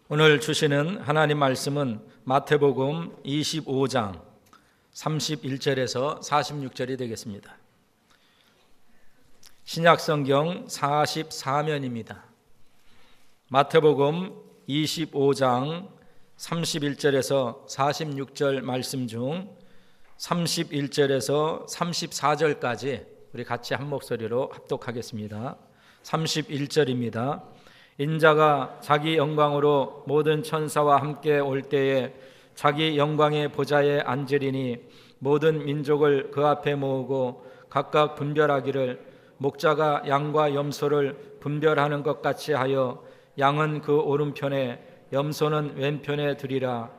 오늘 주시는 하나님 말씀은 마태복음 25장 31절에서 46절이 되겠습니다. 신약성경 44면입니다. 마태복음 25장 31절에서 46절 말씀 중 31절에서 34절까지 우리 같이 한 목소리로 합독하겠습니다. 31절입니다. 인자가 자기 영광으로 모든 천사와 함께 올 때에 자기 영광의 보좌에 앉으리니 모든 민족을 그 앞에 모으고 각각 분별하기를 목자가 양과 염소를 분별하는 것 같이 하여 양은 그 오른편에 염소는 왼편에 두리라.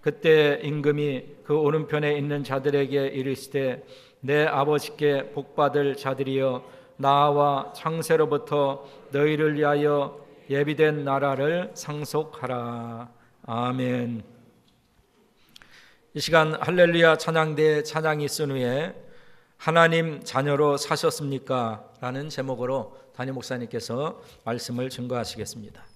그때 임금이 그 오른편에 있는 자들에게 이르시되 내 아버지께 복받을 자들이여 나와 창세로부터 너희를 위하여 예비된 나라를 상속하라. 아멘. 이 시간 할렐루야 찬양대 찬양이 쓴 후에 하나님 자녀로 사셨습니까? 라는 제목으로 담임 목사님께서 말씀을 증거하시겠습니다.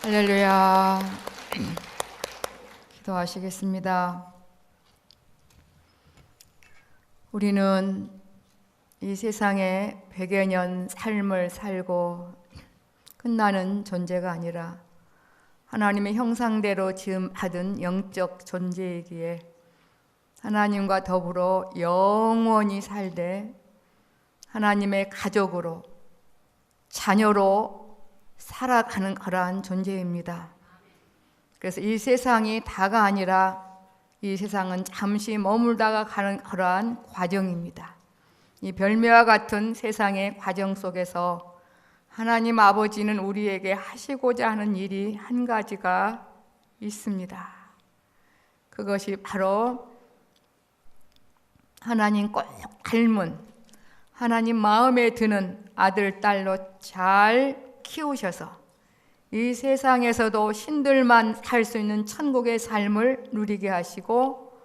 할렐루야. 기도하시겠습니다. 우리는 이 세상에 100여 년 삶을 살고 끝나는 존재가 아니라 하나님의 형상대로 지음받은 영적 존재이기에 하나님과 더불어 영원히 살되 하나님의 가족으로 자녀로 살아가는 그러한 존재입니다. 그래서 이 세상이 다가 아니라 이 세상은 잠시 머물다가 가는 그러한 과정입니다. 이 별미와 같은 세상의 과정 속에서 하나님 아버지는 우리에게 하시고자 하는 일이 한 가지가 있습니다. 그것이 바로 하나님 꼭 닮은, 하나님 마음에 드는 아들, 딸로 잘 키우셔서 이 세상에서도 신들만 살 수 있는 천국의 삶을 누리게 하시고,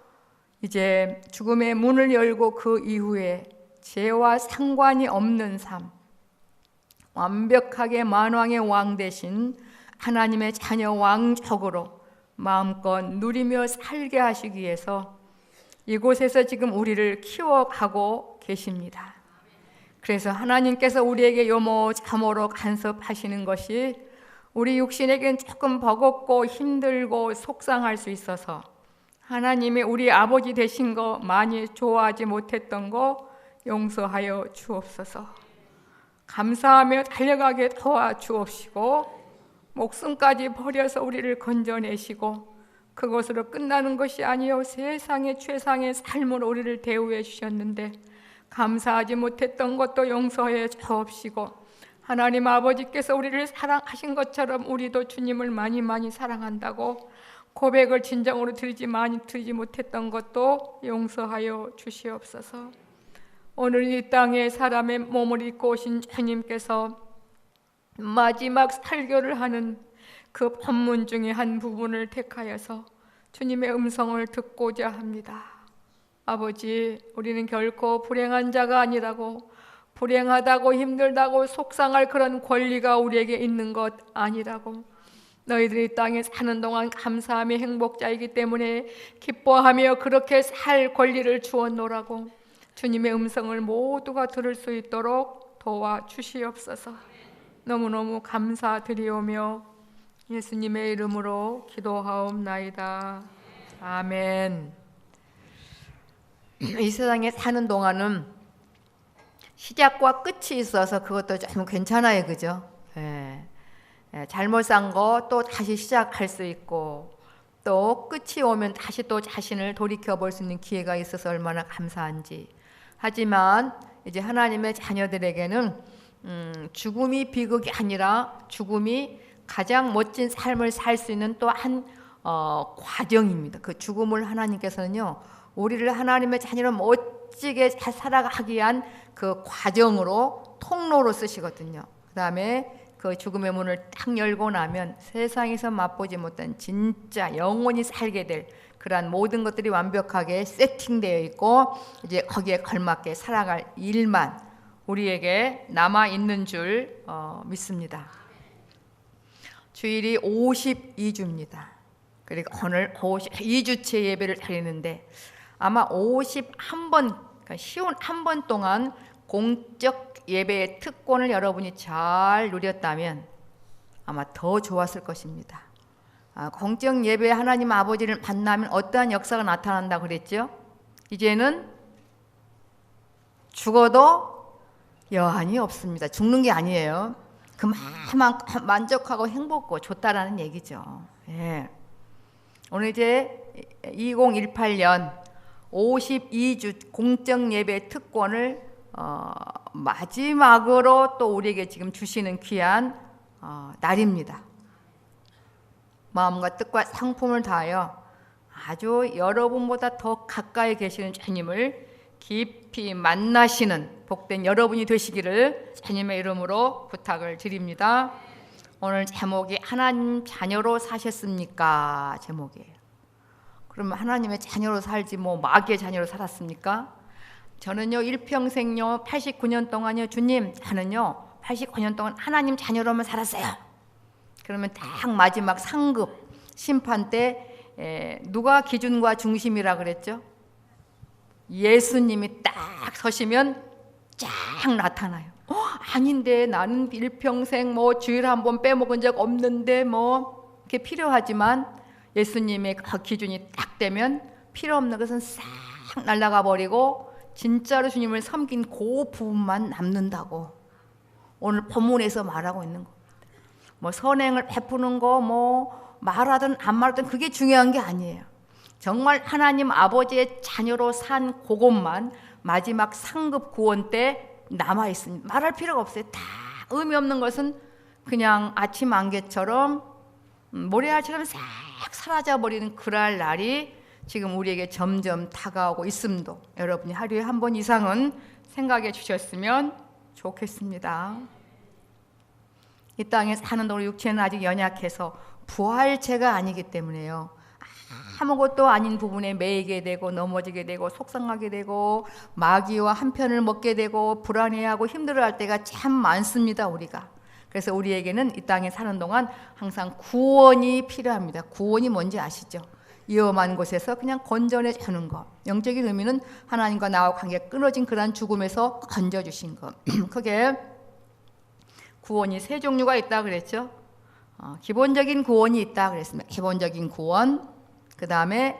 이제 죽음의 문을 열고 그 이후에 죄와 상관이 없는 삶, 완벽하게 만왕의 왕 되신 하나님의 자녀 왕족으로 마음껏 누리며 살게 하시기 위해서 이곳에서 지금 우리를 키워가고 계십니다. 그래서 하나님께서 우리에게 요모자모로 간섭하시는 것이 우리 육신에겐 조금 버겁고 힘들고 속상할 수 있어서 하나님이 우리 아버지 되신 거 많이 좋아하지 못했던 거 용서하여 주옵소서. 감사하며 달려가게 도와주옵시고 목숨까지 버려서 우리를 건져내시고 그것으로 끝나는 것이 아니요 세상의 최상의 삶으로 우리를 대우해 주셨는데 감사하지 못했던 것도 용서해 주옵시고, 하나님 아버지께서 우리를 사랑하신 것처럼 우리도 주님을 많이 사랑한다고 고백을 진정으로 드리지 못했던 것도 용서하여 주시옵소서. 오늘 이 땅에 사람의 몸을 입고 오신 주님께서 마지막 설교를 하는 그 본문 중에 한 부분을 택하여서 주님의 음성을 듣고자 합니다. 아버지, 우리는 결코 불행한 자가 아니라고, 불행하다고 힘들다고 속상할 그런 권리가 우리에게 있는 것 아니라고, 너희들이 땅에 사는 동안 감사함의 행복자이기 때문에 기뻐하며 그렇게 살 권리를 주었노라고 주님의 음성을 모두가 들을 수 있도록 도와주시옵소서. 너무너무 감사드리오며 예수님의 이름으로 기도하옵나이다. 아멘. 이 세상에 사는 동안은 시작과 끝이 있어서 그것도 좀 괜찮아요, 그죠? 잘못 산 거 또 다시 시작할 수 있고, 또 끝이 오면 다시 또 자신을 돌이켜 볼 수 있는 기회가 있어서 얼마나 감사한지. 하지만 이제 하나님의 자녀들에게는 죽음이 비극이 아니라 죽음이 가장 멋진 삶을 살 수 있는 또 한 과정입니다. 그 죽음을 하나님께서는요, 우리를 하나님의 자녀로 멋지게 살아가기 위한 그 과정으로 통로로 쓰시거든요. 그 다음에 그 죽음의 문을 딱 열고 나면 세상에서 맛보지 못한 진짜 영원히 살게 될 그러한 모든 것들이 완벽하게 세팅되어 있고, 이제 거기에 걸맞게 살아갈 일만 우리에게 남아 있는 줄 믿습니다. 주일이 52주입니다. 그리고 오늘 52주째 예배를 드리는데 아마 51번, 그러니까 쉬운 한 번 동안 공적 예배의 특권을 여러분이 잘 누렸다면 아마 더 좋았을 것입니다. 공적 예배에 하나님 아버지를 만나면 어떠한 역사가 나타난다고 그랬죠? 이제는 죽어도 여한이 없습니다. 죽는 게 아니에요. 그만큼 만족하고 행복하고 좋다라는 얘기죠. 예. 오늘 이제 2018년 52주 공적 예배 특권을 마지막으로 또 우리에게 지금 주시는 귀한 날입니다. 마음과 뜻과 상품을 다하여 아주 여러분보다 더 가까이 계시는 주님을 깊이 만나시는 복된 여러분이 되시기를 주님의 이름으로 부탁을 드립니다. 오늘 제목이 하나님 자녀로 사셨습니까? 제목이에요. 그러면 하나님의 자녀로 살지 뭐 마귀의 자녀로 살았습니까? 저는요 일평생요 89년 동안요 주님 저는요 89년 동안 하나님 자녀로만 살았어요. 그러면 딱 마지막 상급 심판 때 누가 기준과 중심이라 그랬죠? 예수님이 딱 서시면 쫙 나타나요. 아닌데 나는 일평생 뭐 주일 한 번 빼먹은 적 없는데 뭐 이렇게 필요하지만 예수님의 그 기준이 딱 되면 필요 없는 것은 싹 날아가 버리고 진짜로 주님을 섬긴 그 부분만 남는다고 오늘 본문에서 말하고 있는 겁니다. 뭐 선행을 베푸는 거 뭐 말하든 안 말하든 그게 중요한 게 아니에요. 정말 하나님 아버지의 자녀로 산 그것만 마지막 상급 구원 때 남아 있습니다. 말할 필요가 없어요. 다 의미 없는 것은 그냥 아침 안개처럼 모래알처럼 싹 사라져버리는 그날 날이 지금 우리에게 점점 다가오고 있음도 여러분이 하루에 한 번 이상은 생각해 주셨으면 좋겠습니다. 이 땅에 사는 동안 육체는 아직 연약해서 부활체가 아니기 때문에요. 아무것도 아닌 부분에 매이게 되고 넘어지게 되고 속상하게 되고 마귀와 한편을 먹게 되고 불안해하고 힘들어할 때가 참 많습니다. 우리가. 그래서 우리에게는 이 땅에 사는 동안 항상 구원이 필요합니다. 구원이 뭔지 아시죠? 위험한 곳에서 그냥 건져내 주는 것. 영적인 의미는 하나님과 나와 관계가 끊어진 그런 죽음에서 건져주신 것. 그게 구원이 세 종류가 있다 그랬죠. 기본적인 구원이 있다 그랬습니다. 기본적인 구원, 그 다음에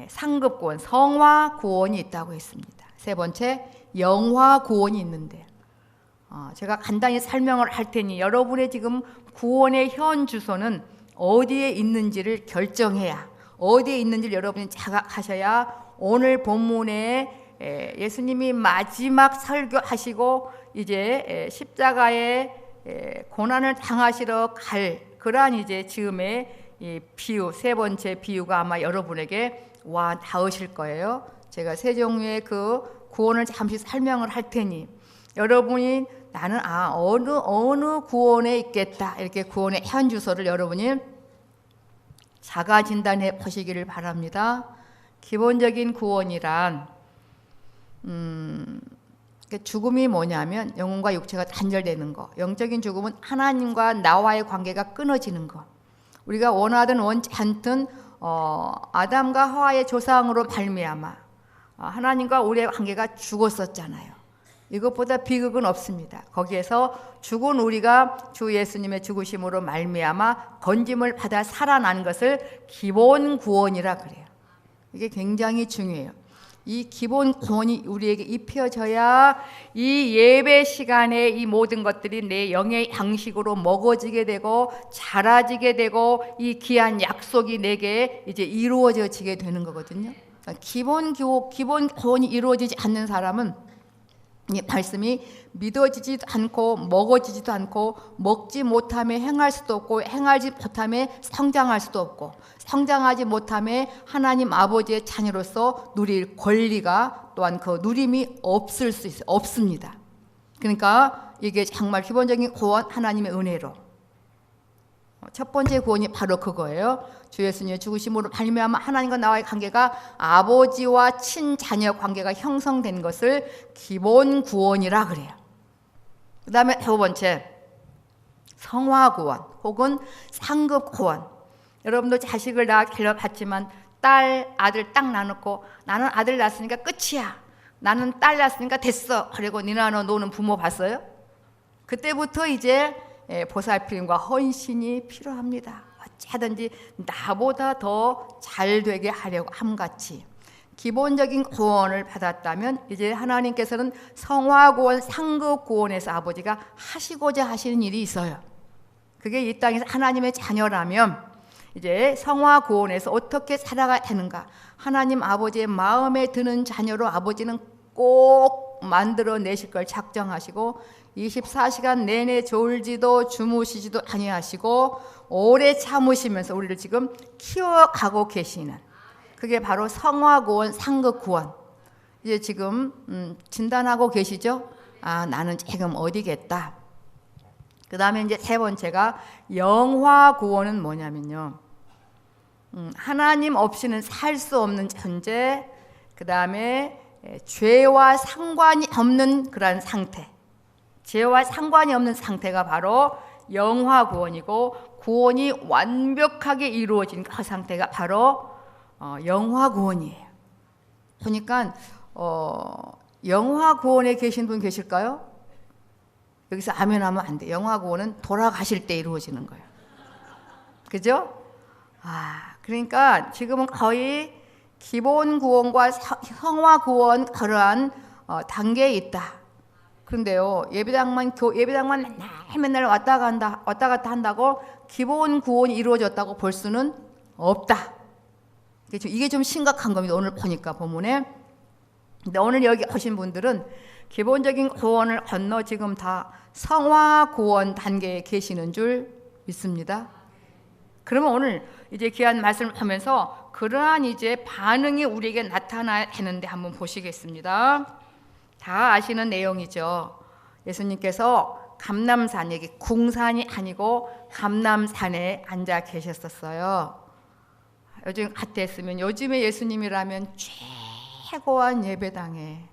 상급 구원, 성화 구원이 있다고 했습니다. 세 번째, 영화 구원이 있는데 제가 간단히 설명을 할 테니 여러분의 지금 구원의 현 주소는 어디에 있는지를 결정해야, 어디에 있는지를 여러분이 자각하셔야 오늘 본문에 예수님이 마지막 설교하시고 이제 십자가에 고난을 당하시러 갈 그러한 이제 즈음의 이 비유, 세 번째 비유가 아마 여러분에게 와 닿으실 거예요. 제가 세 종류의 그 구원을 잠시 설명을 할 테니 여러분이 나는 어느 구원에 있겠다 이렇게 구원의 현 주소를 여러분이 자가 진단해 보시기를 바랍니다. 기본적인 구원이란 죽음이 뭐냐면 영혼과 육체가 단절되는 거. 영적인 죽음은 하나님과 나와의 관계가 끊어지는 거. 우리가 원하든 원치 않든 아담과 하와의 조상으로 말미암아 하나님과 우리의 관계가 죽었었잖아요. 이것보다 비극은 없습니다. 거기에서 죽은 우리가 주 예수님의 죽으심으로 말미암아 건짐을 받아 살아난 것을 기본 구원이라 그래요. 이게 굉장히 중요해요. 이 기본 구원이 우리에게 입혀져야 이 예배 시간에 이 모든 것들이 내 영의 양식으로 먹어지게 되고 자라지게 되고 이 귀한 약속이 내게 이제 이루어지게 되는 거거든요. 그러니까 기본 구원이 이루어지지 않는 사람은 이 말씀이 믿어지지도 않고 먹어지지도 않고 먹지 못하며 행할 수도 없고 행하지 못하며 성장할 수도 없고 성장하지 못하며 하나님 아버지의 자녀로서 누릴 권리가 또한 그 누림이 없을 수 있어요. 없습니다. 그러니까 이게 정말 기본적인 구원 하나님의 은혜로 첫 번째 구원이 바로 그거예요. 주 예수님의 죽으심으로 말미암아 하나님과 나와의 관계가 아버지와 친자녀 관계가 형성된 것을 기본 구원이라 그래요. 그 다음에 두 번째 성화 구원 혹은 상급 구원. 여러분도 자식을 길러봤지만 딸, 아들 딱 나누고 나는 아들 낳았으니까 끝이야. 나는 딸 낳았으니까 됐어. 그리고 니나 너 노는 부모 봤어요? 그때부터 이제 보살핌과 헌신이 필요합니다. 어찌하든지 나보다 더 잘 되게 하려고 함같이 기본적인 구원을 받았다면 이제 하나님께서는 성화구원, 상급구원에서 아버지가 하시고자 하시는 일이 있어요. 그게 이 땅에서 하나님의 자녀라면 이제 성화구원에서 어떻게 살아가야 되는가. 하나님 아버지의 마음에 드는 자녀로 아버지는 꼭 만들어내실 걸 작정하시고 24시간 내내 졸지도 주무시지도 아니하시고 오래 참으시면서 우리를 지금 키워가고 계시는 그게 바로 성화구원, 상급구원. 이제 지금 진단하고 계시죠? 나는 지금 어디겠다. 그 다음에 이제 세 번째가 영화구원은 뭐냐면요. 하나님 없이는 살 수 없는 존재, 그 다음에 죄와 상관이 없는 그런 상태. 죄와 상관이 없는 상태가 바로 영화구원이고 구원이 완벽하게 이루어진 그 상태가 바로 영화구원이에요. 보니까 영화구원에 계신 분 계실까요? 여기서 아멘 하면 안 돼. 영화구원은 돌아가실 때 이루어지는 거예요. 그죠? 그러니까 지금은 거의 기본 구원과 성화 구원 그러한 단계에 있다. 그런데요, 예배당만 맨날 왔다 갔다 한다고 기본 구원이 이루어졌다고 볼 수는 없다. 이게 좀 심각한 겁니다. 오늘 보니까 본문에. 근데 오늘 여기 오신 분들은 기본적인 구원을 건너 지금 다 성화 구원 단계에 계시는 줄 믿습니다. 그러면 오늘 이제 귀한 말씀을 하면서 그러한 이제 반응이 우리에게 나타나야 되는데 한번 보시겠습니다. 다 아시는 내용이죠. 예수님께서 감람산, 여기 궁산이 아니고 감람산에 앉아 계셨었어요. 요즘 같았으면 요즘에 예수님이라면 최고한 예배당에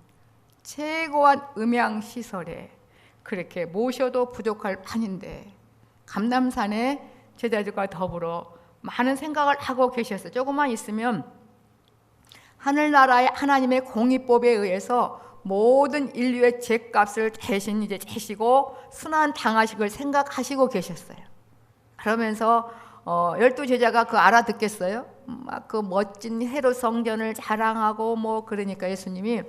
최고한 음향 시설에 그렇게 모셔도 부족할 판인데 감람산에 제자들과 더불어 많은 생각을 하고 계셨어요. 조금만 있으면 하늘나라의 하나님의 공의법에 의해서 모든 인류의 죄값을 대신 이제 제시고 순환 당하시길 생각하시고 계셨어요. 그러면서 12 제자가 그 알아듣겠어요? 막 그 멋진 헤롯 성전을 자랑하고 뭐 그러니까 예수님이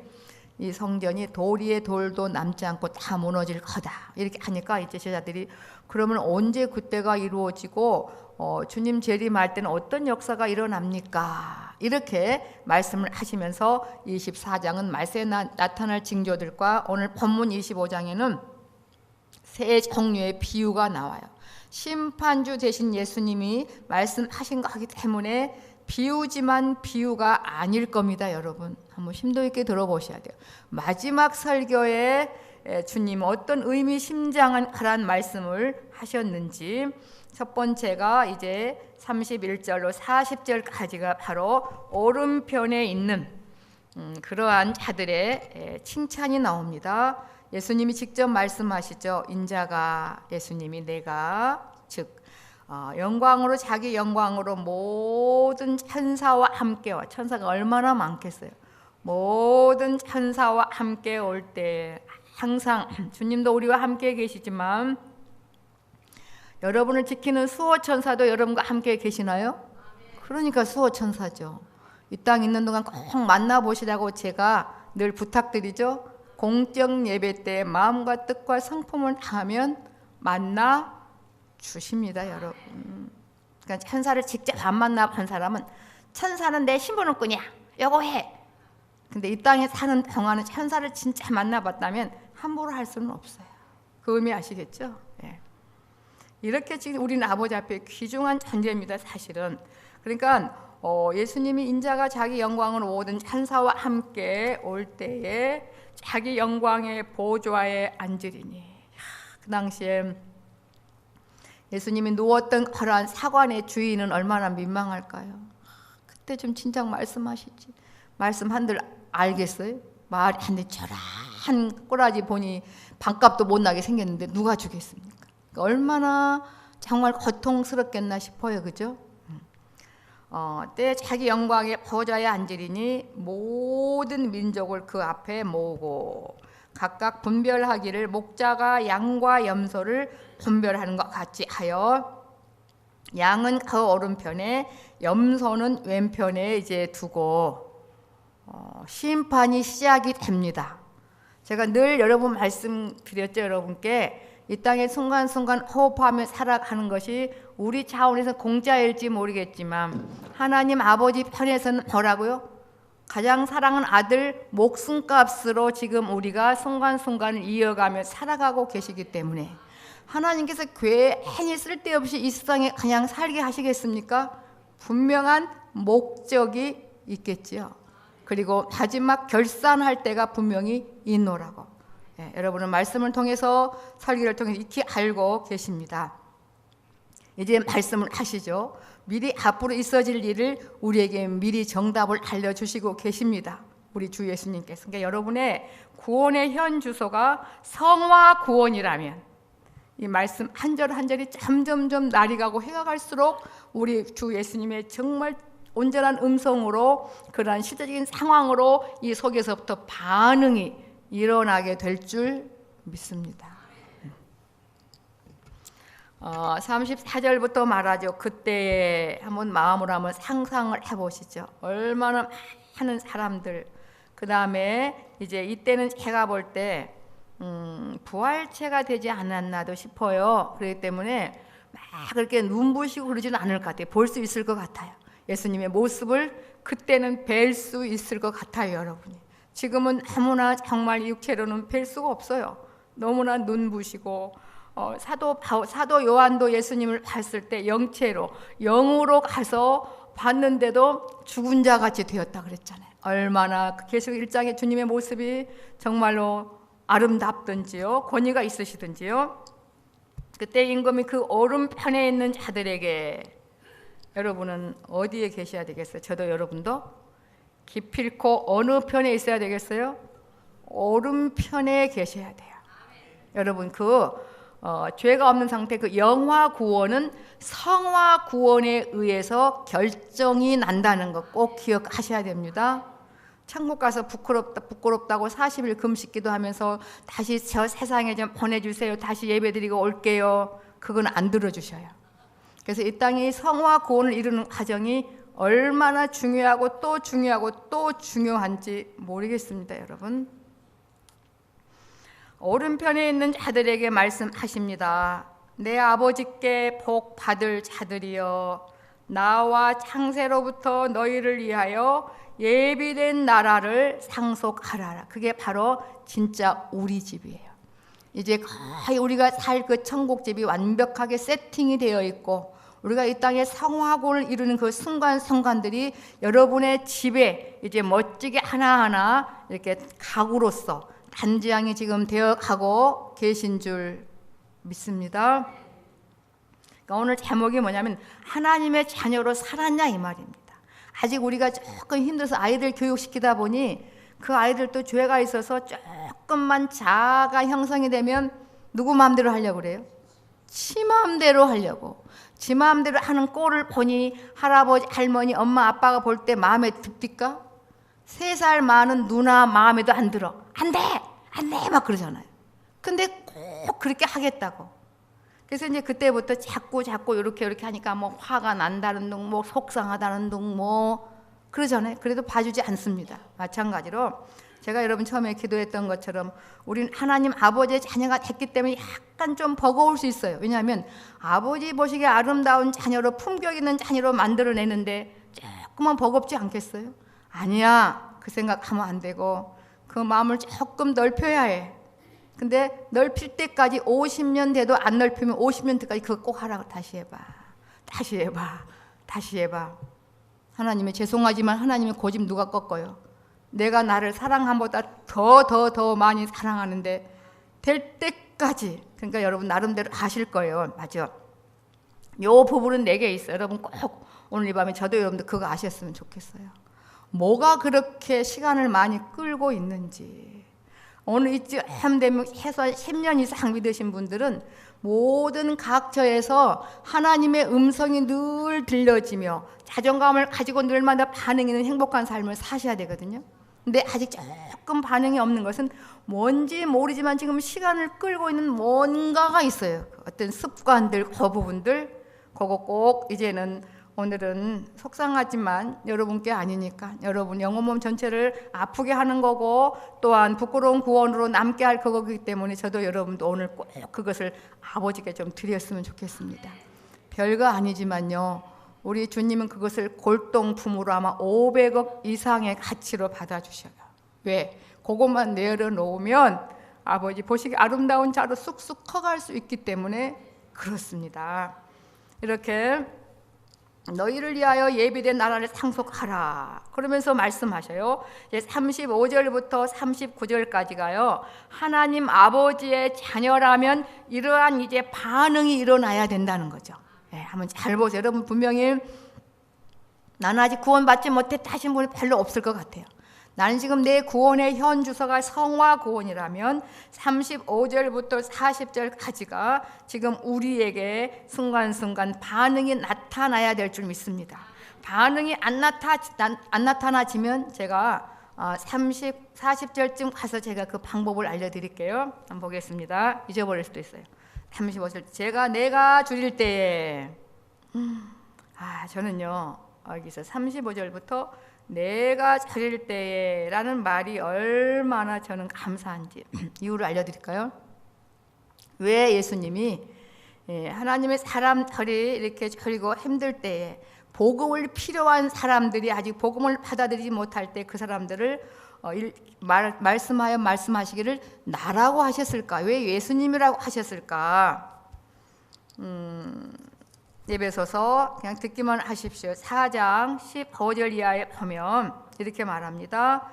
이 성전이 돌 위에 돌도 남지 않고 다 무너질 거다 이렇게 하니까 이제 제자들이 그러면 언제 그때가 이루어지고 주님 재림할 때는 어떤 역사가 일어납니까? 이렇게 말씀을 하시면서 24장은 말세에 나타날 징조들과 오늘 본문 25장에는 세 종류의 비유가 나와요. 심판주 되신 예수님이 말씀하신 거기 때문에 비유지만 비유가 아닐 겁니다. 여러분 한번 심도 있게 들어보셔야 돼요. 마지막 설교에 주님 어떤 의미심장한 그런 말씀을 하셨는지 첫 번째가 이제 31절로 40절까지가 바로 오른편에 있는 그러한 자들의 칭찬이 나옵니다. 예수님이 직접 말씀하시죠. 인자가 예수님이 내가 즉 영광으로 자기 영광으로 모든 천사와 함께와 천사가 얼마나 많겠어요. 모든 천사와 함께 올 때 항상 주님도 우리와 함께 계시지만 여러분을 지키는 수호 천사도 여러분과 함께 계시나요? 그러니까 수호 천사죠. 이 땅 있는 동안 꼭 만나보시라고 제가 늘 부탁드리죠. 공적 예배 때 마음과 뜻과 성품을 다하면 만나 주십니다, 여러분. 그러니까 천사를 직접 안 만나본 사람은 천사는 내 신분은꾼이야. 요거 해. 근데 이 땅에 사는 동안은 천사를 진짜 만나봤다면 함부로 할 수는 없어요. 그 의미 아시겠죠? 예. 이렇게 지금 우리는 아버지 앞에 귀중한 존재입니다, 사실은. 그러니까 예수님이 인자가 자기 영광으로 모든 천사와 함께 올 때에 자기 영광의 보좌에 앉으리니 그 당시에 예수님이 누웠던 그러한 사관의 주인은 얼마나 민망할까요? 그때 좀 진작 말씀하시지. 말씀한들 알겠어요? 말이 안 돼. 저런 꼬라지 보니 반값도 못 나게 생겼는데 누가 주겠습니까? 그러니까 얼마나 정말 고통스럽겠나 싶어요. 그죠? 때 자기 영광의 보좌에 앉으리니 모든 민족을 그 앞에 모으고 각각 분별하기를 목자가 양과 염소를 분별하는 것 같이 하여 양은 그 오른편에 염소는 왼편에 이제 두고 심판이 시작이 됩니다. 제가 늘 여러분 말씀드렸죠. 여러분께 이 땅에 순간순간 호흡하며 살아가는 것이 우리 차원에서 공짜일지 모르겠지만 하나님 아버지 편에서는 뭐라고요? 가장 사랑하는 아들 목숨값으로 지금 우리가 순간순간을 이어가며 살아가고 계시기 때문에 하나님께서 괜히 쓸데없이 이 세상에 그냥 살게 하시겠습니까? 분명한 목적이 있겠지요. 그리고 마지막 결산할 때가 분명히 있노라고. 예, 여러분은 말씀을 통해서 설교를 통해서 익히 알고 계십니다. 이제 말씀을 하시죠. 미리 앞으로 있어질 일을 우리에게 미리 정답을 알려주시고 계십니다. 우리 주 예수님께서. 그러니까 여러분의 구원의 현 주소가 성화 구원이라면 이 말씀 한 절 한 절이 점점점 날이 가고 해가 갈수록 우리 주 예수님의 정말 온전한 음성으로 그러한 시대적인 상황으로 이 속에서부터 반응이 일어나게 될 줄 믿습니다. 34절부터 말하죠. 그때에 한번 마음으로 한번 상상을 해보시죠. 얼마나 많은 사람들. 그 다음에 이제 이때는 제가 볼 때 부활체가 되지 않았나도 싶어요. 그렇기 때문에 막 그렇게 눈부시고 그러지는 않을 것 같아요. 볼 수 있을 것 같아요. 예수님의 모습을 그때는 뵐 수 있을 것 같아요, 여러분이. 지금은 아무나 정말 육체로는 뵐 수가 없어요. 너무나 눈부시고 사도 요한도 예수님을 봤을 때 영체로 영으로 가서 봤는데도 죽은 자 같이 되었다 그랬잖아요. 얼마나 계속 1장의 주님의 모습이 정말로 아름답든지요, 권위가 있으시든지요. 그때 임금이 그 오른편에 있는 자들에게, 여러분은 어디에 계셔야 되겠어요? 저도 여러분도 기필코 어느 편에 있어야 되겠어요? 오른편에 계셔야 돼요. 여러분 죄가 없는 상태, 그 영화 구원은 성화 구원에 의해서 결정이 난다는 거 꼭 기억하셔야 됩니다. 천국 가서 부끄럽다고 40일 금식 기도하면서 다시 저 세상에 좀 보내주세요, 다시 예배드리고 올게요, 그건 안 들어주셔요. 그래서 이 땅이 성화 구원을 이루는 과정이 얼마나 중요하고 또 중요하고 또 중요한지 모르겠습니다, 여러분. 오른편에 있는 자들에게 말씀하십니다. 내 아버지께 복 받을 자들이여, 나와 창세로부터 너희를 위하여 예비된 나라를 상속하라. 그게 바로 진짜 우리 집이에요. 이제 거의 우리가 살 그 천국집이 완벽하게 세팅이 되어 있고, 우리가 이 땅에 성화구원을 이루는 그 순간순간들이 여러분의 집에 이제 멋지게 하나하나 이렇게 가구로서 단지향이 지금 되어 가고 계신 줄 믿습니다. 그러니까 오늘 제목이 뭐냐면 하나님의 자녀로 살았냐 이 말입니다. 아직 우리가 조금 힘들어서 아이들 교육시키다 보니 그 아이들도 죄가 있어서 조금만 자아가 형성이 되면 누구 마음대로 하려고 그래요? 지 마음대로 하려고. 지 마음대로 하는 꼴을 보니 할아버지, 할머니, 엄마, 아빠가 볼 때 마음에 듭니까? 3살 많은 누나 마음에도 안 들어. 안 돼! 안 돼! 막 그러잖아요. 근데 꼭 그렇게 하겠다고. 그래서 이제 그때부터 자꾸 이렇게 하니까 뭐 화가 난다는 둥, 뭐 속상하다는 둥, 뭐 그러잖아요. 그래도 봐주지 않습니다. 마찬가지로 제가 여러분 처음에 기도했던 것처럼 우리는 하나님 아버지의 자녀가 됐기 때문에 약간 좀 버거울 수 있어요. 왜냐하면 아버지 보시기에 아름다운 자녀로 품격 있는 자녀로 만들어내는데 조금만 버겁지 않겠어요? 아니야. 그 생각하면 안 되고 그 마음을 조금 넓혀야 해. 근데 넓힐 때까지 50년 돼도 안 넓히면 50년 때까지 그거 꼭 하라고. 다시 해봐. 하나님이 죄송하지만 하나님의 고집 누가 꺾어요? 내가 나를 사랑함보다 더 많이 사랑하는데 될 때까지. 그러니까 여러분 나름대로 아실 거예요. 맞죠? 요 부분은 내게 있어요. 여러분 꼭 오늘 이 밤에 저도 여러분들 그거 아셨으면 좋겠어요. 뭐가 그렇게 시간을 많이 끌고 있는지. 오늘 이쯤 되면 최소한 10년 이상 믿으신 분들은 모든 각처에서 하나님의 음성이 늘 들려지며 자존감을 가지고 늘마다 반응이 있는 행복한 삶을 사셔야 되거든요. 근데 아직 조금 반응이 없는 것은 뭔지 모르지만 지금 시간을 끌고 있는 뭔가가 있어요. 어떤 습관들, 그 부분들, 그거 꼭 이제는 오늘은 속상하지만 여러분께 아니니까 여러분 영혼 몸 전체를 아프게 하는 거고 또한 부끄러운 구원으로 남게 할 거기 때문에 저도 여러분도 오늘 꼭 그것을 아버지께 좀 드렸으면 좋겠습니다. 별거 아니지만요. 우리 주님은 그것을 골동품으로 아마 500억 이상의 가치로 받아주셔요. 왜? 그것만 내려놓으면 아버지 보시기 아름다운 자로 쑥쑥 커갈 수 있기 때문에 그렇습니다. 이렇게 너희를 위하여 예비된 나라를 상속하라. 그러면서 말씀하셔요. 35절부터 39절까지가요. 하나님 아버지의 자녀라면 이러한 이제 반응이 일어나야 된다는 거죠. 한번 잘 보세요. 여러분 분명히 나는 아직 구원받지 못했다 하신 분이 별로 없을 것 같아요. 나는 지금 내 구원의 현 주소가 성화 구원이라면 35절부터 40절까지가 지금 우리에게 순간순간 반응이 나타나야 될 줄 믿습니다. 반응이 안 나타나지면 제가 40절쯤 가서 제가 그 방법을 알려드릴게요. 한번 보겠습니다. 잊어버릴 수도 있어요. 35절 내가 줄일 때에 저는요 여기서 35절부터 내가 줄일 때에 라는 말이 얼마나 저는 감사한지 이유를 알려드릴까요? 왜 예수님이 하나님의 사람들이 이렇게 줄이고 힘들 때에 복음을 필요한 사람들이 아직 복음을 받아들이지 못할 때 그 사람들을 말씀하시기를 나라고 하셨을까? 왜 예수님이라고 하셨을까? 에베소서 그냥 듣기만 하십시오. 4장 15절 이하에 보면 이렇게 말합니다.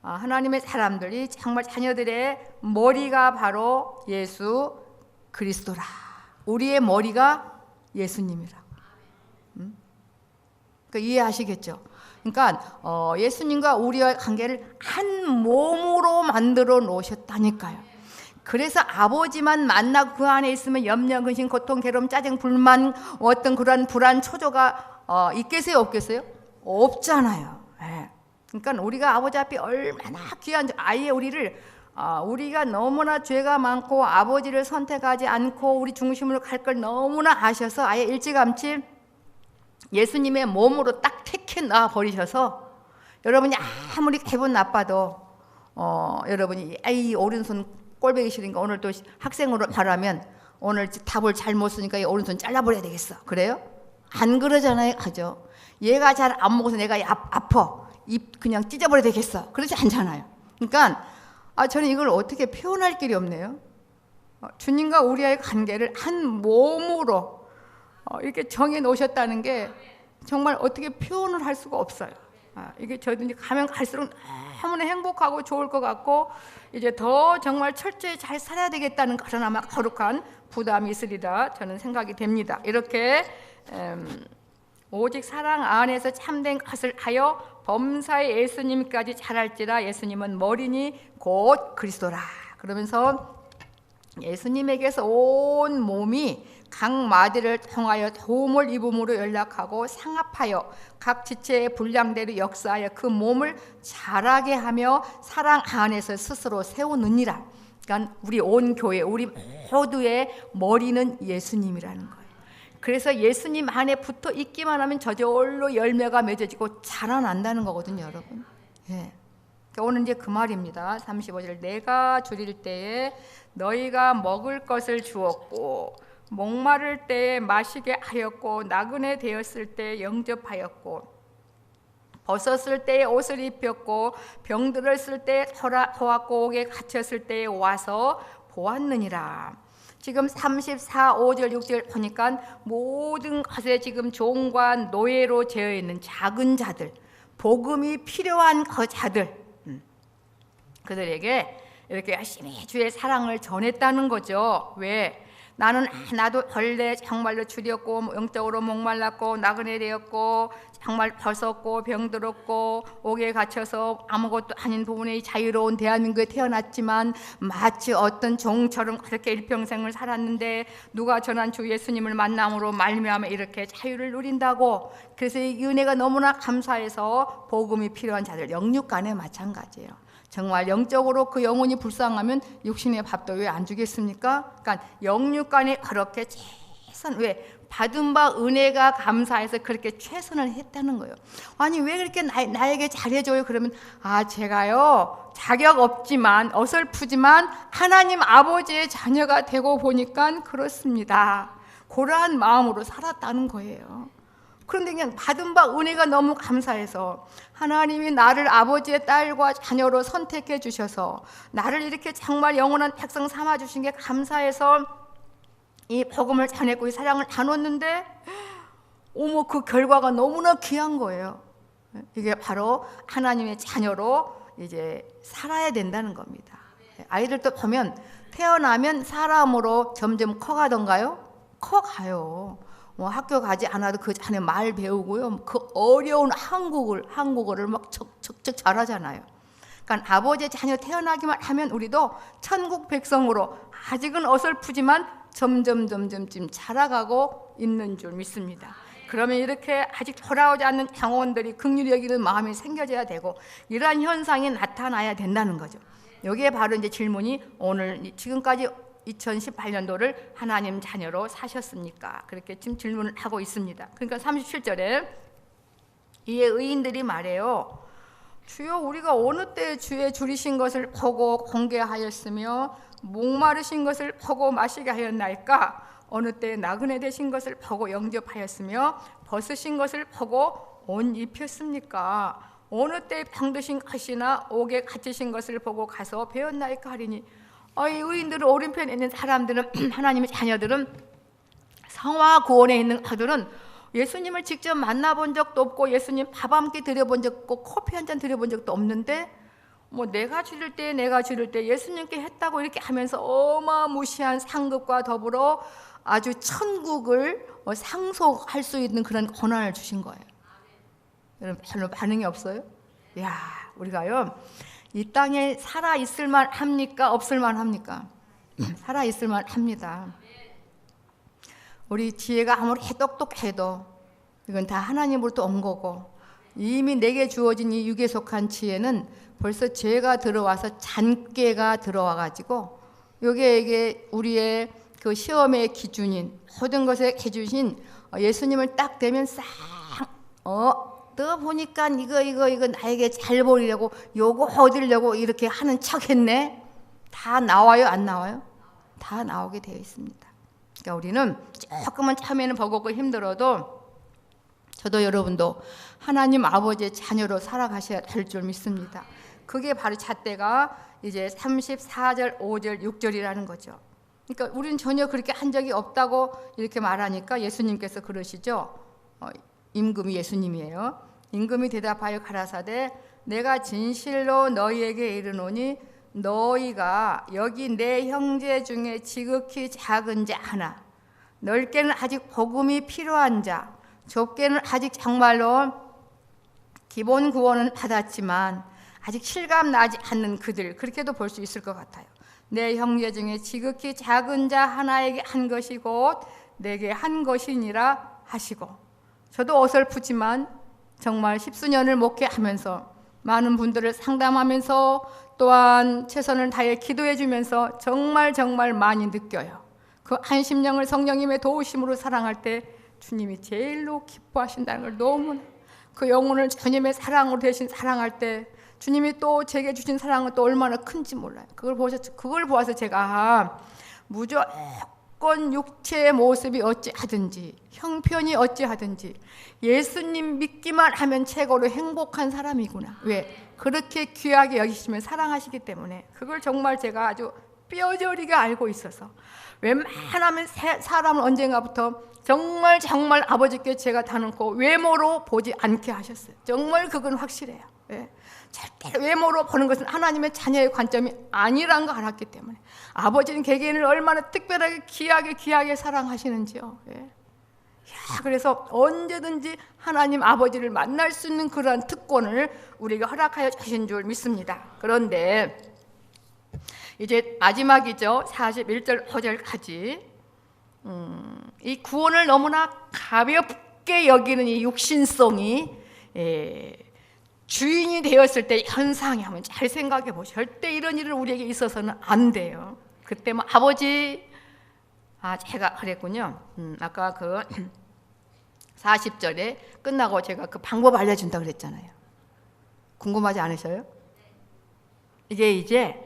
하나님의 사람들이 정말 자녀들의 머리가 바로 예수 그리스도라. 우리의 머리가 예수님이라고. 그러니까 이해하시겠죠? 그러니까 예수님과 우리의 관계를 한 몸으로 만들어 놓으셨다니까요. 그래서 아버지만 만나고 그 안에 있으면 염려, 근심, 고통, 괴로움, 짜증, 불만, 어떤 그런 불안, 초조가 있겠어요, 없겠어요? 없잖아요. 네. 그러니까 우리가 아버지 앞에 얼마나 귀한, 아예 우리가 너무나 죄가 많고 아버지를 선택하지 않고 우리 중심으로 갈 걸 너무나 아셔서 아예 일찌감치 예수님의 몸으로 딱 택해 놔 버리셔서 여러분이 아무리 기분 나빠도 여러분이 이 오른손 꼴보기 싫으니까 오늘 또 학생으로 말하면 오늘 답을 잘못 쓰니까 이 오른손 잘라버려야 되겠어. 그래요? 안 그러잖아요. 하죠. 얘가 잘 안 먹어서 내가 아파. 입 그냥 찢어버려야 되겠어. 그러지 않잖아요. 그러니까 저는 이걸 어떻게 표현할 길이 없네요. 주님과 우리의 관계를 한 몸으로 이렇게 정해 놓으셨다는 게 정말 어떻게 표현을 할 수가 없어요. 이게 저도 이제 가면 갈수록 너무나 행복하고 좋을 것 같고 이제 더 정말 철저히 잘 살아야 되겠다는 그런 아마 거룩한 부담이 있으리라 저는 생각이 됩니다. 이렇게 오직 사랑 안에서 참된 것을 하여 범사의 예수님까지 잘할지라. 예수님은 머리니 곧 그리스도라. 그러면서 예수님에게서 온 몸이 각 마디를 통하여 도움을 입음으로 연락하고 상합하여 각 지체의 분량대로 역사하여 그 몸을 자라게 하며 사랑 안에서 스스로 세우느니라. 그러니까 우리 온 교회, 우리 모두의 머리는 예수님이라는 거예요. 그래서 예수님 안에 붙어 있기만 하면 저절로 열매가 맺어지고 자라난다는 거거든요, 여러분. 예. 오늘 이제 그 말입니다. 35절 내가 줄일 때에 너희가 먹을 것을 주었고 목마를 때에 마시게 하였고 나그네 되었을 때 영접하였고 벗었을 때에 옷을 입혔고 병들었을 때 보았고 옥에 갇혔을 때에 와서 보았느니라. 지금 34, 5절, 6절 보니까 모든 것에 지금 종과 노예로 되어 있는 작은 자들, 복음이 필요한 그 자들, 그들에게 이렇게 열심히 주의 사랑을 전했다는 거죠. 왜? 나도 벌레 정말로 줄였고 영적으로 목말랐고 나그네 되었고 정말 벗었고 병들었고 옥에 갇혀서 아무것도 아닌 부분에 자유로운 대한민국에 태어났지만 마치 어떤 종처럼 그렇게 일평생을 살았는데 누가 전한 주 예수님을 만남으로 말미암아 이렇게 자유를 누린다고. 그래서 이 은혜가 너무나 감사해서 복음이 필요한 자들, 영육간에 마찬가지예요. 정말 영적으로 그 영혼이 불쌍하면 육신의 밥도 왜 안 주겠습니까? 그러니까 영육간에 그렇게 최선, 왜? 받은 바 은혜가 감사해서 그렇게 최선을 했다는 거예요. 아니 왜 그렇게 나에게 잘해줘요? 그러면 제가요 자격 없지만 어설프지만 하나님 아버지의 자녀가 되고 보니까 그렇습니다. 그러한 마음으로 살았다는 거예요. 그런데 그냥 받은 바 은혜가 너무 감사해서 하나님이 나를 아버지의 딸과 자녀로 선택해 주셔서 나를 이렇게 정말 영원한 백성 삼아 주신 게 감사해서 이 복음을 전했고 이 사랑을 나눴는데 그 결과가 너무나 귀한 거예요. 이게 바로 하나님의 자녀로 이제 살아야 된다는 겁니다. 아이들도 보면 태어나면 사람으로 점점 커가던가요? 커가요. 학교 가지 않아도 그 안에 말 배우고요. 그 어려운 한국어를 막 척척척 잘하잖아요. 그러니까 아버지의 자녀 태어나기만 하면 우리도 천국 백성으로 아직은 어설프지만 점점 자라가고 있는 줄 믿습니다. 그러면 이렇게 아직 돌아오지 않는 영혼들이 긍휼히 여기는 마음이 생겨져야 되고 이러한 현상이 나타나야 된다는 거죠. 여기에 바로 이제 질문이 오늘 지금까지 2018년도를 하나님 자녀로 사셨습니까? 그렇게 지금 질문을 하고 있습니다. 그러니까 37절에 이에 의인들이 말해요. 주여 우리가 어느 때 주의 줄이신 것을 보고 공개하였으며 목마르신 것을 보고 마시게 하였나이까? 어느 때 나그네 되신 것을 보고 영접하였으며 벗으신 것을 보고 옷 입혔습니까? 어느 때 병드신 것이나 옥에 갇히신 것을 보고 가서 배웠나이까 하리니. 이 의인들은 오른편에 있는 사람들은 하나님의 자녀들은 성화 구원에 있는 그들은 예수님을 직접 만나본 적도 없고 예수님 밥 한 끼 드려본 적도 없고 커피 한 잔 드려본 적도 없는데 내가 줄일 때 예수님께 했다고 이렇게 하면서 어마무시한 상급과 더불어 아주 천국을 상속할 수 있는 그런 권한을 주신 거예요. 여러분 별로 반응이 없어요? 야, 우리가요 이 땅에 살아 있을만 합니까? 없을만 합니까? 살아 있을만 합니다. 우리 지혜가 아무리 똑똑해도 이건 다 하나님으로부터 온 거고 이미 내게 주어진 이 육에 속한 지혜는 벌써 죄가 들어와서 잔꾀가 들어와가지고 이게 우리의 그 시험의 기준인 모든 것의 기준인 예수님을 딱 대면 싹 너 보니까 이거 나에게 잘 보이려고 요거 얻으려고 이렇게 하는 척했네. 다 나와요, 안 나와요? 다 나오게 되어 있습니다. 그러니까 우리는 조금은 처음에는 버겁고 힘들어도 저도 여러분도 하나님 아버지의 자녀로 살아가셔야 될 줄 믿습니다. 그게 바로 잣대가 이제 34절, 5절, 6절이라는 거죠. 그러니까 우리는 전혀 그렇게 한 적이 없다고 이렇게 말하니까 예수님께서 그러시죠. 임금이 예수님이에요. 임금이 대답하여 가라사대 내가 진실로 너희에게 이르노니 너희가 여기 내 형제 중에 지극히 작은 자 하나 넓게는 아직 복음이 필요한 자 좁게는 아직 정말로 기본 구원은 받았지만 아직 실감 나지 않는 그들 그렇게도 볼 수 있을 것 같아요. 내 형제 중에 지극히 작은 자 하나에게 한 것이 곧 내게 한 것이니라 하시고 저도 어설프지만 정말 십수년을 목회하면서 많은 분들을 상담하면서 또한 최선을 다해 기도해 주면서 정말 많이 느껴요. 그 안심령을 성령님의 도우심으로 사랑할 때 주님이 제일로 기뻐하신다는 걸 너무나 그 영혼을 주님의 사랑으로 대신 사랑할 때 주님이 또 제게 주신 사랑은 또 얼마나 큰지 몰라요. 그걸 보아서 제가 무조건 육체의 모습이 어찌하든지 형편이 어찌하든지 예수님 믿기만 하면 최고로 행복한 사람이구나. 왜? 그렇게 귀하게 여기시면 사랑하시기 때문에 그걸 정말 제가 아주 뼈저리게 알고 있어서 웬만하면 사람을 언젠가부터 정말 아버지께 제가 다놓고 외모로 보지 않게 하셨어요. 정말 그건 확실해요. 예. 절대로 외모로 보는 것은 하나님의 자녀의 관점이 아니라는 걸 알았기 때문에 아버지는 개개인을 얼마나 특별하게 귀하게 사랑하시는지요. 예. 그래서 언제든지 하나님 아버지를 만날 수 있는 그러한 특권을 우리에게 허락하여 주신 줄 믿습니다. 그런데 이제 마지막이죠. 41절 5절까지 이 구원을 너무나 가볍게 여기는 이 육신성이 주인이 되었을 때 현상이 한번 잘 생각해 보시죠. 절대 이런 일은 우리에게 있어서는 안 돼요. 그때 아버지 제가 그랬군요. 아까 그 40절에 끝나고 제가 그 방법 알려준다고 그랬잖아요. 궁금하지 않으셔요? 이게 이제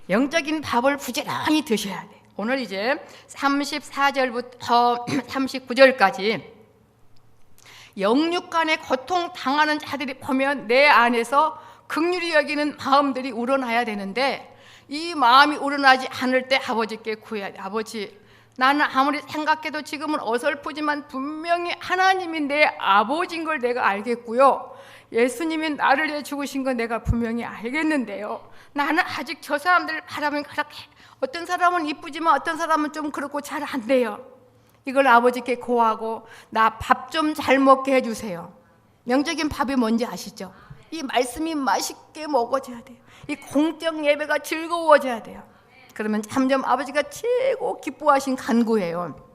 영적인 밥을 부지런히 드셔야 돼요. 오늘 이제 34절부터 39절까지 영육간에 고통당하는 자들이 보면 내 안에서 긍휼히 여기는 마음들이 우러나야 되는데 이 마음이 우러나지 않을 때 아버지께 구해야 돼. 아버지, 나는 아무리 생각해도 지금은 어설프지만 분명히 하나님이 내 아버지인 걸 내가 알겠고요. 예수님이 나를 위해 죽으신 건 내가 분명히 알겠는데요. 나는 아직 저 사람들을 바라보면 그렇게 어떤 사람은 이쁘지만 어떤 사람은 좀 그렇고 잘 안 돼요. 이걸 아버지께 고하고 나 밥 좀 잘 먹게 해주세요. 영적인 밥이 뭔지 아시죠? 이 말씀이 맛있게 먹어져야 돼요. 이 공적 예배가 즐거워져야 돼요. 그러면 점점 아버지가 최고 기뻐하신 간구예요.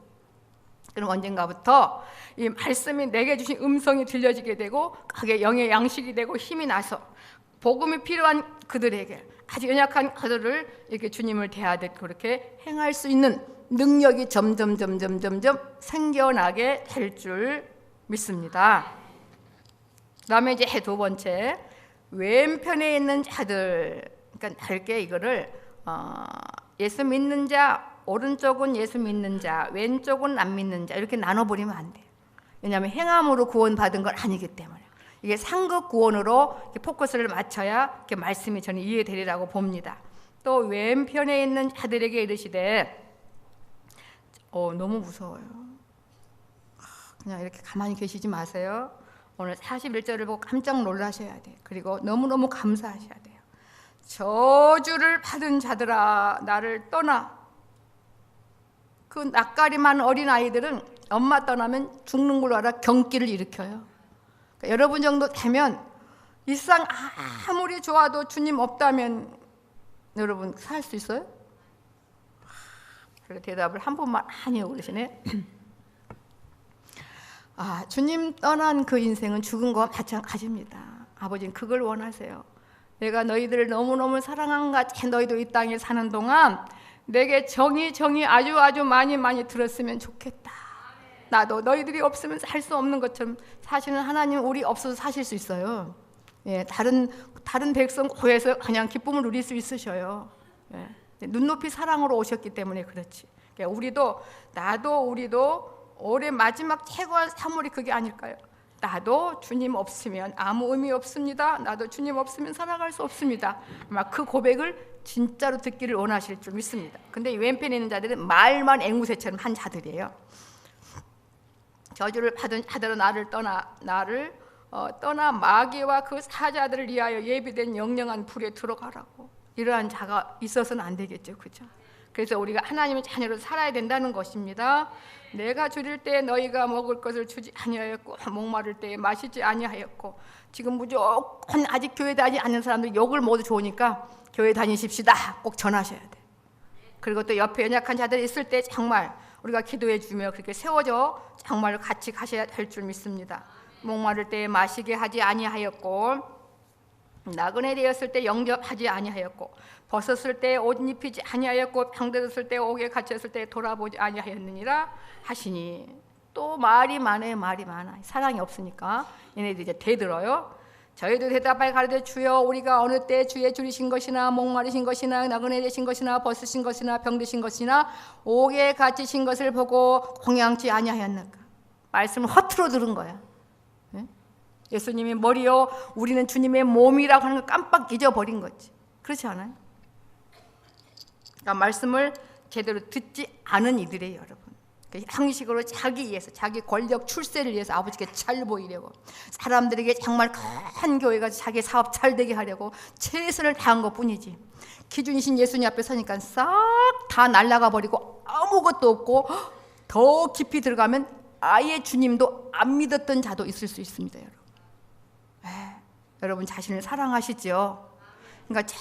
그럼 언젠가부터 이 말씀이 내게 주신 음성이 들려지게 되고 그게 영의 양식이 되고 힘이 나서 복음이 필요한 그들에게 아주 연약한 그들을 이렇게 주님을 대하듯 그렇게 행할 수 있는 능력이 점점 생겨나게 될 줄 믿습니다. 그다음에 이제 두 번째 왼편에 있는 자들, 그러니까 넓게 이거를 예수 믿는 자, 오른쪽은 예수 믿는 자, 왼쪽은 안 믿는 자 이렇게 나눠버리면 안 돼요. 왜냐하면 행함으로 구원받은 건 아니기 때문에 이게 상급 구원으로 이렇게 포커스를 맞춰야 이렇게 말씀이 저는 이해되리라고 봅니다. 또 왼편에 있는 자들에게 이르시되 너무 무서워요. 그냥 이렇게 가만히 계시지 마세요. 오늘 41절을 보고 깜짝 놀라셔야 돼요. 그리고 너무너무 감사하셔야 돼요. 저주를 받은 자들아 나를 떠나. 그 낯가리 많은 어린아이들은 엄마 떠나면 죽는 걸로 알아 경기를 일으켜요. 그러니까 여러분 정도 되면 일상 아무리 좋아도 주님 없다면 여러분 살 수 있어요? 그래 대답을 한 번만 아니요 그러시네. 주님 떠난 그 인생은 죽은 거와 마찬가지입니다. 아버지는 그걸 원하세요. 내가 너희들을 너무너무 사랑한 같이 너희도 이 땅에 사는 동안 내게 정이 아주 많이 들었으면 좋겠다. 나도 너희들이 없으면 살 수 없는 것처럼 사실은 하나님 우리 없어서 사실 수 있어요. 예, 다른 백성 구해서 그냥 기쁨을 누릴 수 있으셔요. 예, 눈높이 사랑으로 오셨기 때문에 그렇지. 그러니까 우리도 올해 마지막 최고의 사물이 그게 아닐까요? 나도 주님 없으면 아무 의미 없습니다. 나도 주님 없으면 살아갈 수 없습니다. 아마 그 고백을 진짜로 듣기를 원하실 줄 믿습니다. 근데 이 왼편에 있는 자들은 말만 앵무새처럼 한 자들이에요. 저주를 받은 자들은 나를 떠나 마귀와 그 사자들을 위하여 예비된 영영한 불에 들어가라고. 이러한 자가 있어서는 안 되겠죠, 그죠? 그래서 우리가 하나님의 자녀로 살아야 된다는 것입니다. 내가 줄일 때 너희가 먹을 것을 주지 아니하였고 목마를 때에 마시지 아니하였고. 지금 무조건 아직 교회 다니지 않는 사람들 욕을 모두 좋으니까 교회 다니십시다 꼭 전하셔야 돼. 그리고 또 옆에 연약한 자들이 있을 때 정말 우리가 기도해 주며 그렇게 세워져 정말 같이 가셔야 될 줄 믿습니다. 목마를 때에 마시게 하지 아니하였고 나그네 되었을 때 영접하지 아니하였고 벗었을 때 옷 입히지 아니하였고 병들었을 때 옥에 갇혔을 때 돌아보지 아니하였느니라 하시니. 또 말이 많아. 사랑이 없으니까 얘네들이 이제 대들어요. 저희도 대답하여 가로되 주여 우리가 어느 때 주의 줄이신 것이나 목마르신 것이나 나그네 되신 것이나 벗으신 것이나 병드신 것이나 옥에 갇히신 것을 보고 공양치 아니하였는가. 말씀을 허투루 들은 거야. 예수님이 머리요 우리는 주님의 몸이라고 하는 걸 깜빡 잊어버린 거지. 그렇지 않아요? 그러니까 말씀을 제대로 듣지 않은 이들이에요, 여러분. 형식으로 자기 위해서 자기 권력 출세를 위해서 아버지께 잘 보이려고 사람들에게 정말 큰 교회가 자기 사업 잘 되게 하려고 최선을 다한 것뿐이지 기준이신 예수님 앞에 서니까 싹 다 날아가 버리고 아무것도 없고 더 깊이 들어가면 아예 주님도 안 믿었던 자도 있을 수 있습니다, 여러분. 여러분 자신을 사랑하시죠? 그러니까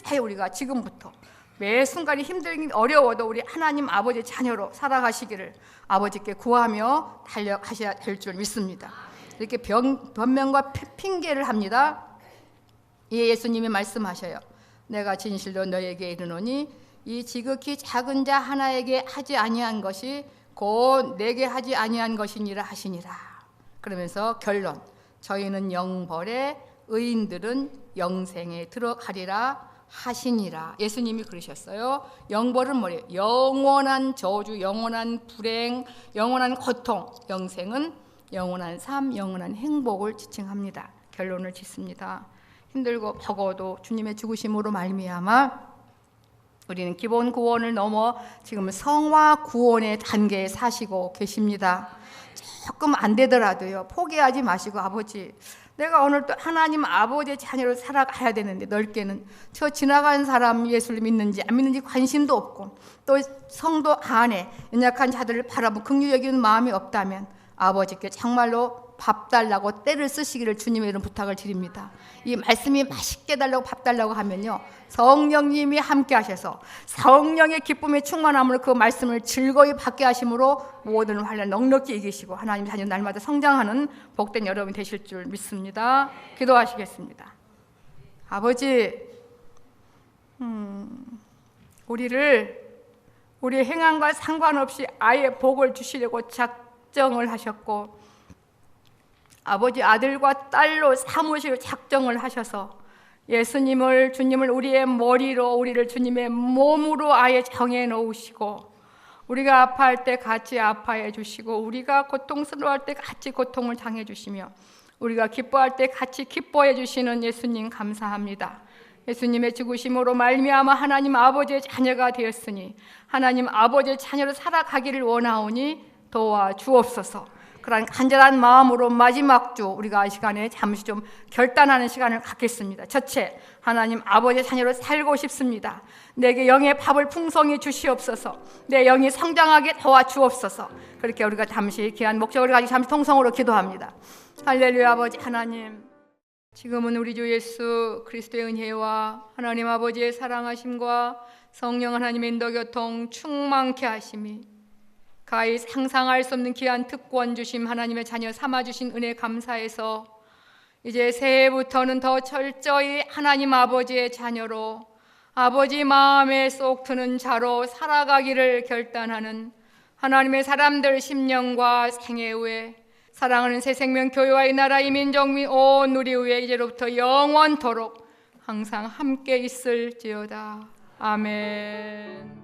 제일 우리가 지금부터 매 순간이 힘들긴 어려워도 우리 하나님 아버지 자녀로 살아가시기를 아버지께 구하며 달려가셔야 될 줄 믿습니다. 이렇게 변명과 핑계를 합니다. 이에 예수님이 말씀하셔요. 내가 진실로 너에게 이르노니 이 지극히 작은 자 하나에게 하지 아니한 것이 곧 내게 하지 아니한 것이니라 하시니라. 그러면서 결론, 저희는 영벌에 의인들은 영생에 들어가리라 하시니라. 예수님이 그러셨어요. 영벌은 뭐예요? 영원한 저주, 영원한 불행, 영원한 고통. 영생은 영원한 삶, 영원한 행복을 지칭합니다. 결론을 짓습니다. 힘들고 버거워도 주님의 죽으심으로 말미암아 우리는 기본 구원을 넘어 지금 성화 구원의 단계에 사시고 계십니다. 조금 안 되더라도요 포기하지 마시고 아버지 내가 오늘 또 하나님 아버지의 자녀로 살아가야 되는데 넓게는 저 지나간 사람 예수를 믿는지 안 믿는지 관심도 없고 또 성도 안에 연약한 자들을 바라보고 긍휼히 여기는 마음이 없다면 아버지께 정말로 밥 달라고 때를 쓰시기를 주님의 이름 부탁을 드립니다. 이 말씀이 맛있게 달라고 밥 달라고 하면요 성령님이 함께 하셔서 성령의 기쁨의 충만함으로 그 말씀을 즐거이 받게 하심으로 모든 환난 넉넉히 이기시고 하나님 자녀 날마다 성장하는 복된 여러분이 되실 줄 믿습니다. 기도하시겠습니다. 아버지 우리의 행함과 상관없이 아예 복을 주시려고 작정을 하셨고 아버지 아들과 딸로 삼으시고 작정을 하셔서 예수님을 주님을 우리의 머리로 우리를 주님의 몸으로 아예 정해 놓으시고 우리가 아파할 때 같이 아파해 주시고 우리가 고통스러워할 때 같이 고통을 당해 주시며 우리가 기뻐할 때 같이 기뻐해 주시는 예수님 감사합니다. 예수님의 죽으심으로 말미암아 하나님 아버지의 자녀가 되었으니 하나님 아버지의 자녀로 살아가기를 원하오니 도와 주옵소서. 그런 간절한 마음으로 마지막 주 우리가 이 시간에 잠시 좀 결단하는 시간을 갖겠습니다. 첫째, 하나님 아버지의 자녀로 살고 싶습니다. 내게 영의 밥을 풍성히 주시옵소서. 내 영이 성장하게 도와주옵소서. 그렇게 우리가 잠시 귀한 목적을 가지고 잠시 통성으로 기도합니다. 할렐루야. 아버지 하나님, 지금은 우리 주 예수 그리스도의 은혜와 하나님 아버지의 사랑하심과 성령 하나님의 인도교통 충만케 하심이 가히 상상할 수 없는 귀한 특권 주심 하나님의 자녀 삼아주신 은혜 감사해서 이제 새해부터는 더 철저히 하나님 아버지의 자녀로 아버지 마음에 쏙 드는 자로 살아가기를 결단하는 하나님의 사람들 심령과 생애 후에 사랑하는 새생명교회와 이 나라 이 민족 온 우리 위에 이제로부터 영원토록 항상 함께 있을지어다. 아멘.